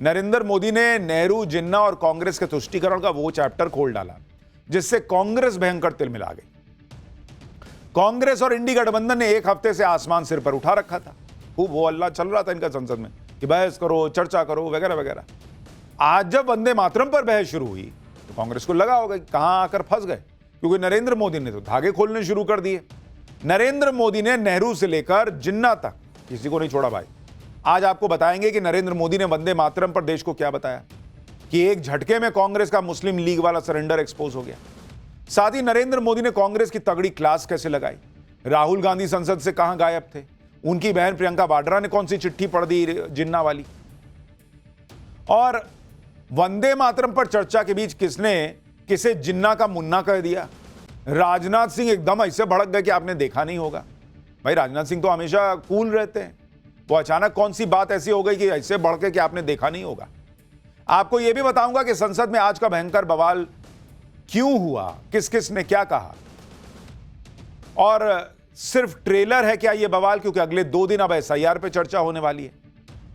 नरेंद्र मोदी ने नेहरू, जिन्ना और कांग्रेस के तुष्टीकरण का वो चैप्टर खोल डाला जिससे कांग्रेस भयंकर तिलमिला गई। कांग्रेस और इंडी गठबंधन ने एक हफ्ते से आसमान सिर पर उठा रखा था। खूब वो अल्लाह चल रहा था इनका संसद में कि बहस करो, चर्चा करो, वगैरह वगैरह। आज जब वंदे मातरम पर बहस शुरू हुई तो कांग्रेस को लगा होगा कि कहां आकर फंस गए, क्योंकि नरेंद्र मोदी ने तो धागे खोलने शुरू कर दिए। नरेंद्र मोदी ने नेहरू से लेकर जिन्ना तक किसी को नहीं छोड़ा भाई। आज आपको बताएंगे कि नरेंद्र मोदी ने वंदे मातरम पर देश को क्या बताया कि एक झटके में कांग्रेस का मुस्लिम लीग वाला सरेंडर एक्सपोज हो गया। साथ ही नरेंद्र मोदी ने कांग्रेस की तगड़ी क्लास कैसे लगाई। राहुल गांधी संसद से कहां गायब थे, उनकी बहन प्रियंका वाड्रा ने कौन सी चिट्ठी पढ़ दी जिन्ना वाली। और वंदे मातरम पर चर्चा के बीच किसने किसे जिन्ना का मुन्ना कह दिया। राजनाथ सिंह एकदम ऐसे भड़क गए कि आपने देखा नहीं होगा। भाई राजनाथ सिंह तो हमेशा कूल रहते हैं, वो अचानक कौन सी बात ऐसी हो गई कि ऐसे भड़के कि आपने देखा नहीं होगा। आपको यह भी बताऊंगा कि संसद में आज का भयंकर बवाल क्यों हुआ, किस किस ने क्या कहा। और सिर्फ ट्रेलर है क्या यह बवाल, क्योंकि अगले 2 दिन अब SIR पे चर्चा होने वाली है,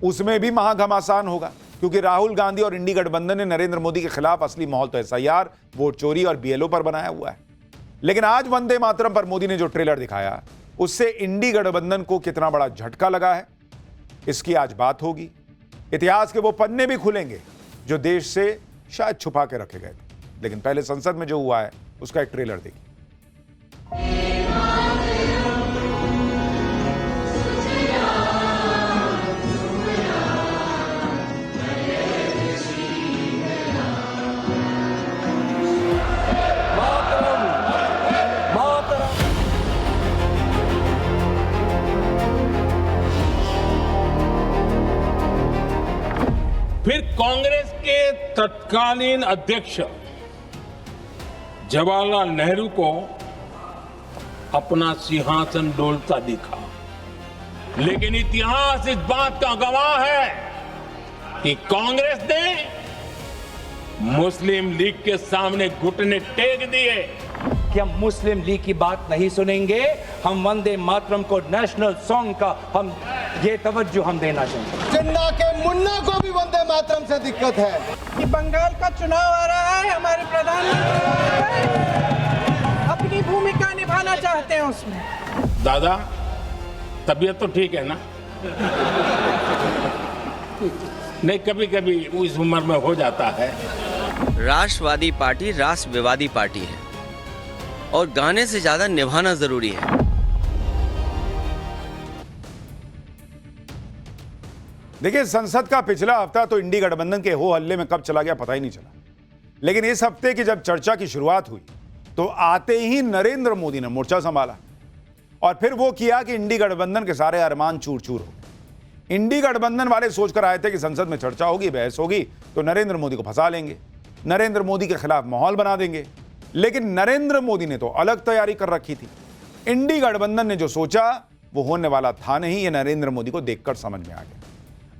उसमें भी महाघमासान होगा, क्योंकि राहुल गांधी और इंडी गठबंधन ने नरेंद्र मोदी के खिलाफ असली माहौल तो SIR, वोट चोरी और BLO पर बनाया हुआ है। लेकिन आज वंदे मातरम पर मोदी ने जो ट्रेलर दिखाया उससे इंडी गठबंधन को कितना बड़ा झटका लगा है, इसकी आज बात होगी। इतिहास के वो पन्ने भी खुलेंगे जो देश से शायद छुपा के रखे गए थे। लेकिन पहले संसद में जो हुआ है उसका एक ट्रेलर देखिए। फिर कांग्रेस के तत्कालीन अध्यक्ष जवाहरलाल नेहरू को अपना सिंहासन डोलता दिखा। लेकिन इतिहास इस बात का गवाह है कि कांग्रेस ने मुस्लिम लीग के सामने घुटने टेक दिए कि हम मुस्लिम लीग की बात नहीं सुनेंगे। हम वंदे मातरम को नेशनल सॉन्ग का हम ये तवज्जो हम देना चाहेंगे। जिन्ना के मुन्ना को भी वंदे मातरम से दिक्कत है कि बंगाल का चुनाव आ रहा है, हमारे प्रधानमंत्री अपनी भूमिका निभाना चाहते हैं उसमें। दादा तबीयत तो ठीक है ना? नहीं, कभी कभी इस उम्र में हो जाता है। राष्ट्रवादी पार्टी राष्ट्रवादी पार्टी है और गाने से ज्यादा निभाना जरूरी है। देखिए, संसद का पिछला हफ्ता तो इंडी गठबंधन के हो हल्ले में कब चला गया पता ही नहीं चला। लेकिन इस हफ्ते की जब चर्चा की शुरुआत हुई तो आते ही नरेंद्र मोदी ने मोर्चा संभाला और फिर वो किया कि इंडी गठबंधन के सारे अरमान चूर चूर हो गए। इंडी गठबंधन वाले सोचकर आए थे कि संसद में चर्चा होगी, बहस होगी तो नरेंद्र मोदी को फंसा लेंगे, नरेंद्र मोदी के खिलाफ माहौल बना देंगे। लेकिन नरेंद्र मोदी ने तो अलग तैयारी कर रखी थी। इंडी गठबंधन ने जो सोचा वो होने वाला था नहीं, ये नरेंद्र मोदी को देखकर समझ में आ गया।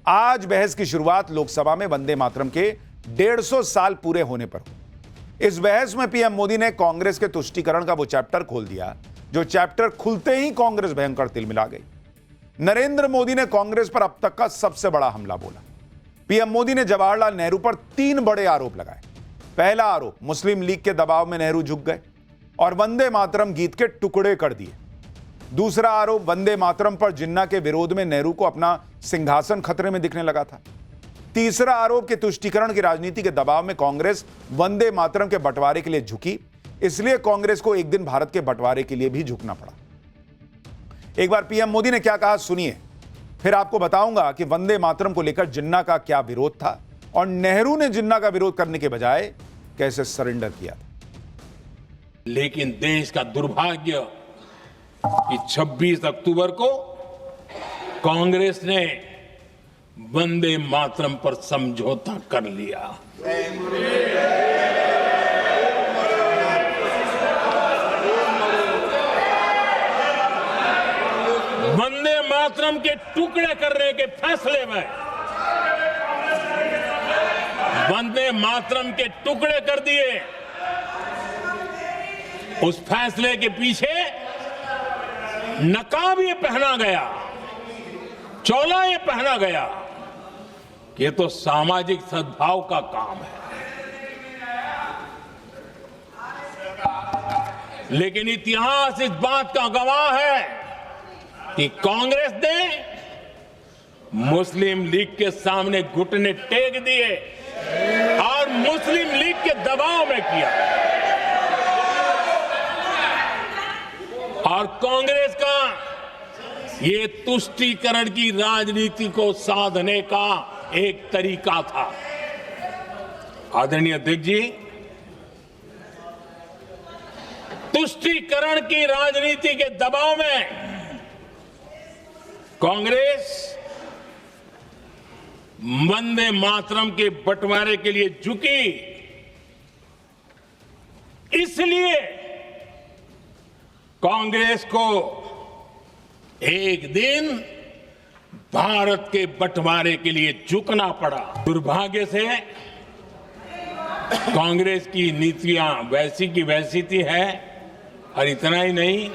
आज बहस की शुरुआत लोकसभा में वंदे मातरम के 150 साल पूरे होने पर हुई। इस बहस में पीएम मोदी ने कांग्रेस के तुष्टीकरण का वो चैप्टर खोल दिया जो चैप्टर खुलते ही कांग्रेस भयंकर तिलमिला गई। नरेंद्र मोदी ने कांग्रेस पर अब तक का सबसे बड़ा हमला बोला। पीएम मोदी ने जवाहरलाल नेहरू पर 3 बड़े आरोप लगाए। पहला आरोप, मुस्लिम लीग के दबाव में नेहरू झुक गए और वंदे मातरम गीत के टुकड़े कर दिए। दूसरा आरोप, वंदे मातरम पर जिन्ना के विरोध में नेहरू को अपना सिंहासन खतरे में दिखने लगा था। तीसरा आरोप कि तुष्टीकरण की राजनीति के दबाव में कांग्रेस वंदे मातरम के बंटवारे के लिए झुकी, इसलिए कांग्रेस को एक दिन भारत के बंटवारे के लिए भी झुकना पड़ा। एक बार पीएम मोदी ने क्या कहा सुनिए, फिर आपको बताऊंगा कि वंदे मातरम को लेकर जिन्ना का क्या विरोध था और नेहरू ने जिन्ना का विरोध करने के बजाय कैसे सरेंडर किया था। लेकिन देश का दुर्भाग्य कि 26 अक्टूबर को कांग्रेस ने वंदे मातरम पर समझौता कर लिया। वंदे मातरम के टुकड़े करने के फैसले में वंदे मातरम के टुकड़े कर दिए। उस फैसले के पीछे नकाब ये पहना गया, चोला ये पहना गया ये तो सामाजिक सद्भाव का काम है, लेकिन इतिहास इस बात का गवाह है कि कांग्रेस ने मुस्लिम लीग के सामने घुटने टेक दिए और मुस्लिम लीग के दबाव में किया, और कांग्रेस का ये तुष्टीकरण की राजनीति को साधने का एक तरीका था। आदरणीय अध्यक्ष जी, तुष्टीकरण की राजनीति के दबाव में कांग्रेस वंदे मातरम के बंटवारे के लिए झुकी, इसलिए कांग्रेस को एक दिन भारत के बंटवारे के लिए झुकना पड़ा। दुर्भाग्य से कांग्रेस की नीतियां वैसी की वैसी थी है, और इतना ही नहीं,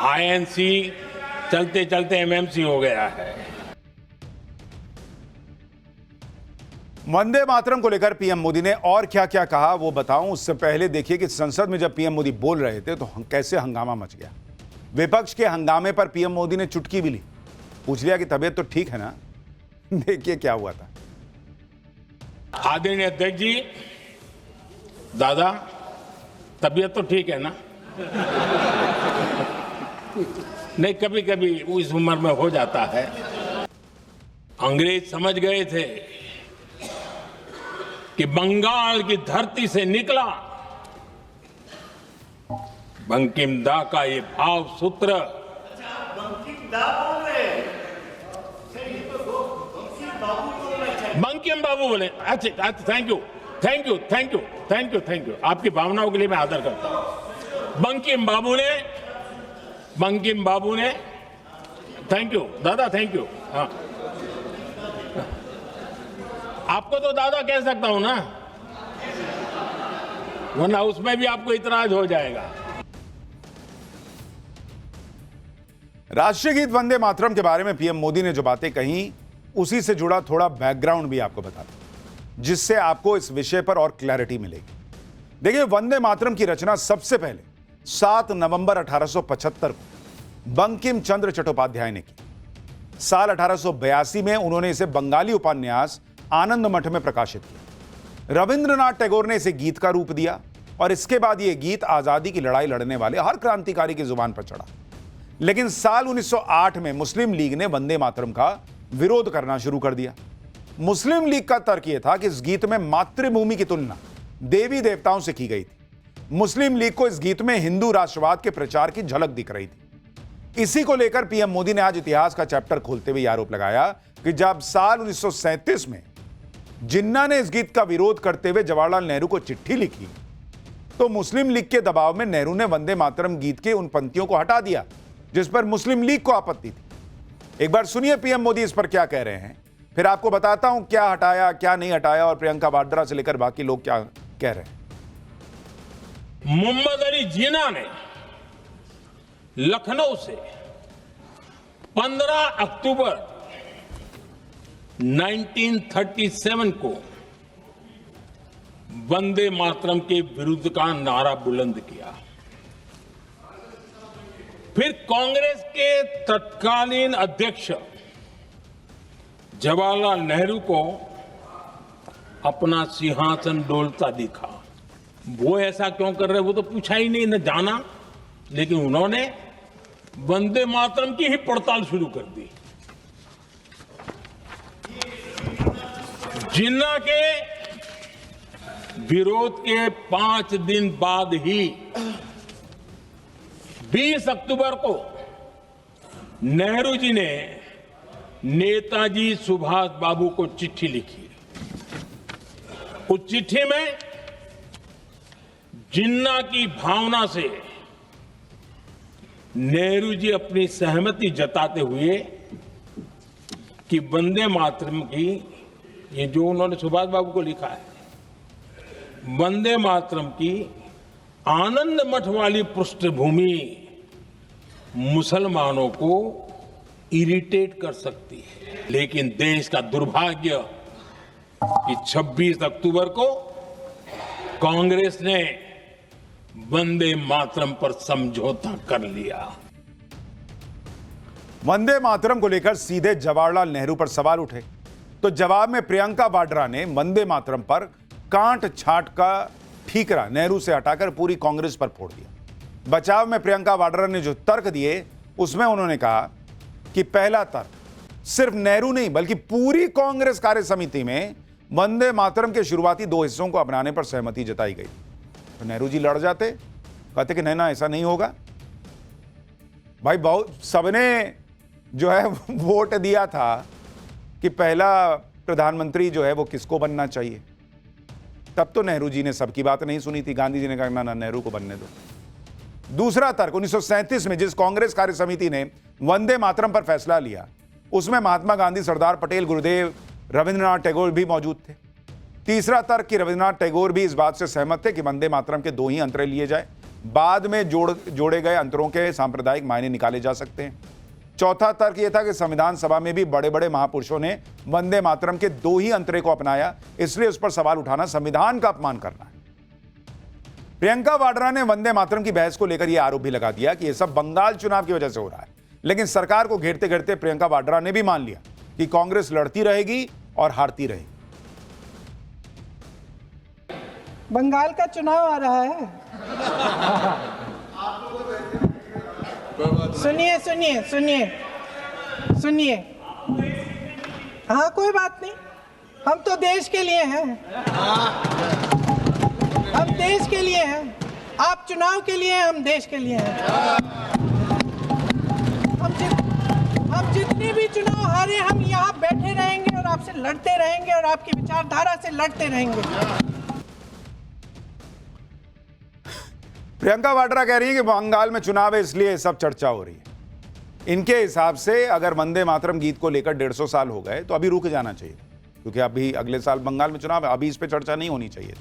आईएनसी चलते चलते एमएमसी हो गया है। वंदे मातरम को लेकर पीएम मोदी ने और क्या क्या कहा वो बताऊं, उससे पहले देखिए कि संसद में जब पीएम मोदी बोल रहे थे तो कैसे हंगामा मच गया। विपक्ष के हंगामे पर पीएम मोदी ने चुटकी भी ली, पूछ लिया कि तबीयत तो ठीक है ना। देखिए क्या हुआ था। आदरणीय अध्यक्ष जी, दादा तबीयत तो ठीक है ना? नहीं, कभी कभी इस उम्र में हो जाता है। अंग्रेज समझ गए थे कि बंगाल की धरती से निकला बंकिम दा का ये भाव सूत्र, बंकिम बाबू बोले। अच्छा, thank you thank you thank you thank you thank you, आपकी भावनाओं के लिए मैं आदर करता हूं। बंकिम बाबू ने थैंक यू दादा, थैंक यू। हाँ, आपको तो दादा कह सकता हूं ना, वरना उसमें भी आपको इतराज हो जाएगा। राष्ट्रीय गीत वंदे मातरम के बारे में पीएम मोदी ने जो बातें कही, उसी से जुड़ा थोड़ा बैकग्राउंड भी आपको बता दूं, जिससे आपको इस विषय पर और क्लैरिटी मिलेगी। देखिए, वंदे मातरम की रचना सबसे पहले 7 नवंबर 1875 को बंकिम चंद्र चट्टोपाध्याय ने की। साल 1882 में उन्होंने इसे बंगाली उपन्यास आनंद मठ में प्रकाशित किया। रविंद्रनाथ टैगोर ने इसे गीत का रूप दिया और इसके बाद यह गीत आजादी की लड़ाई लड़ने वाले हर क्रांतिकारी की जुबान पर चढ़ा। लेकिन साल 1908 में मुस्लिम लीग ने वंदे मातरम का विरोध करना शुरू कर दिया। मुस्लिम लीग का तर्क यह था कि इस गीत में मातृभूमि की तुलना देवी देवताओं से की गई थी। मुस्लिम लीग को इस गीत में हिंदू राष्ट्रवाद के प्रचार की झलक दिख रही थी। इसी को लेकर पीएम मोदी ने आज इतिहास का चैप्टर खोलते हुए आरोप लगाया कि जब साल 1937 में जिन्ना ने इस गीत का विरोध करते हुए जवाहरलाल नेहरू को चिट्ठी लिखी, तो मुस्लिम लीग के दबाव में नेहरू ने वंदे मातरम गीत के उन पंक्तियों को हटा दिया जिस पर मुस्लिम लीग को आपत्ति थी। एक बार सुनिए पीएम मोदी इस पर क्या कह रहे हैं, फिर आपको बताता हूं क्या हटाया क्या नहीं हटाया और प्रियंका वाड्रा से लेकर बाकी लोग क्या कह रहे हैं। मोहम्मद अली जिन्ना ने लखनऊ से 15 अक्टूबर 1937 को वंदे मातरम के विरुद्ध का नारा बुलंद किया। फिर कांग्रेस के तत्कालीन अध्यक्ष जवाहरलाल नेहरू को अपना सिंहासन डोलता दिखा। वो ऐसा क्यों कर रहे वो तो पूछा ही नहीं, न जाना, लेकिन उन्होंने वंदे मातरम की ही पड़ताल शुरू कर दी। जिन्ना के विरोध के 5 दिन बाद ही 20 अक्टूबर को नेहरू जी ने नेताजी सुभाष बाबू को चिट्ठी लिखी। उस चिट्ठी में जिन्ना की भावना से नेहरू जी अपनी सहमति जताते हुए कि वंदे मातरम की, ये जो उन्होंने सुभाष बाबू को लिखा है, वंदे मातरम की आनंद मठ वाली पृष्ठभूमि मुसलमानों को इरिटेट कर सकती है, लेकिन देश का दुर्भाग्य कि 26 अक्टूबर को कांग्रेस ने वंदे मातरम पर समझौता कर लिया। वंदे मातरम को लेकर सीधे जवाहरलाल नेहरू पर सवाल उठे तो जवाब में प्रियंका वाड्रा ने वंदे मातरम पर कांट छांट का ठीकरा नेहरू से हटाकर पूरी कांग्रेस पर फोड़ दिया। बचाव में प्रियंका वाड्रा ने जो तर्क दिए उसमें उन्होंने कहा कि पहला तर्क सिर्फ नेहरू नहीं बल्कि पूरी कांग्रेस कार्य समिति में वंदे मातरम के शुरुआती 2 हिस्सों को अपनाने पर सहमति जताई गई। तो नेहरू जी लड़ जाते, कहते कि नहीं ना ऐसा नहीं होगा। भाई बहुत सबने जो है वोट दिया था कि पहला प्रधानमंत्री जो है वो किसको बनना चाहिए। तब तो नेहरू जी ने सबकी बात नहीं सुनी थी, गांधी जी ने कहा ना नेहरू को बनने दो। दूसरा तर्क 1937 में जिस कांग्रेस कार्य समिति ने वंदे मातरम पर फैसला लिया उसमें महात्मा गांधी, सरदार पटेल, गुरुदेव, रविंद्रनाथ टैगोर भी मौजूद थे। तीसरा तर्क कि रविंद्रनाथ टैगोर भी इस बात से सहमत थे कि वंदे मातरम के 2 ही अंतरे लिए जाए, बाद में जोड़े गए अंतरों के सांप्रदायिक मायने निकाले जा सकते हैं। चौथा तर्क यह था कि संविधान सभा में भी बड़े बड़े महापुरुषों ने वंदे मातरम के 2 ही अंतरे को अपनाया, इसलिए उस पर सवाल उठाना संविधान का अपमान करना है। प्रियंका वाड्रा ने वंदे मातरम की बहस को लेकर यह आरोप भी लगा दिया कि यह सब बंगाल चुनाव की वजह से हो रहा है, लेकिन सरकार को घेरते घेरते प्रियंका वाड्रा ने भी मान लिया कि कांग्रेस लड़ती रहेगी और हारती रहेगी। बंगाल का चुनाव आ रहा है। सुनिए सुनिए सुनिए सुनिए, हाँ कोई बात नहीं, हम तो देश के लिए हैं, हम देश के लिए हैं। आप चुनाव के लिए, हम देश के लिए हैं। हम जितने भी चुनाव हारे, हम यहाँ बैठे रहेंगे और आपसे लड़ते रहेंगे और आपकी विचारधारा से लड़ते रहेंगे। प्रियंका वाड्रा कह रही है कि बंगाल में चुनाव है इसलिए सब चर्चा हो रही है। इनके हिसाब से अगर वंदे मातरम गीत को लेकर 150 साल हो गए तो अभी रुक जाना चाहिए, क्योंकि अभी अगले साल बंगाल में चुनाव है, अभी इस पे चर्चा नहीं होनी चाहिए।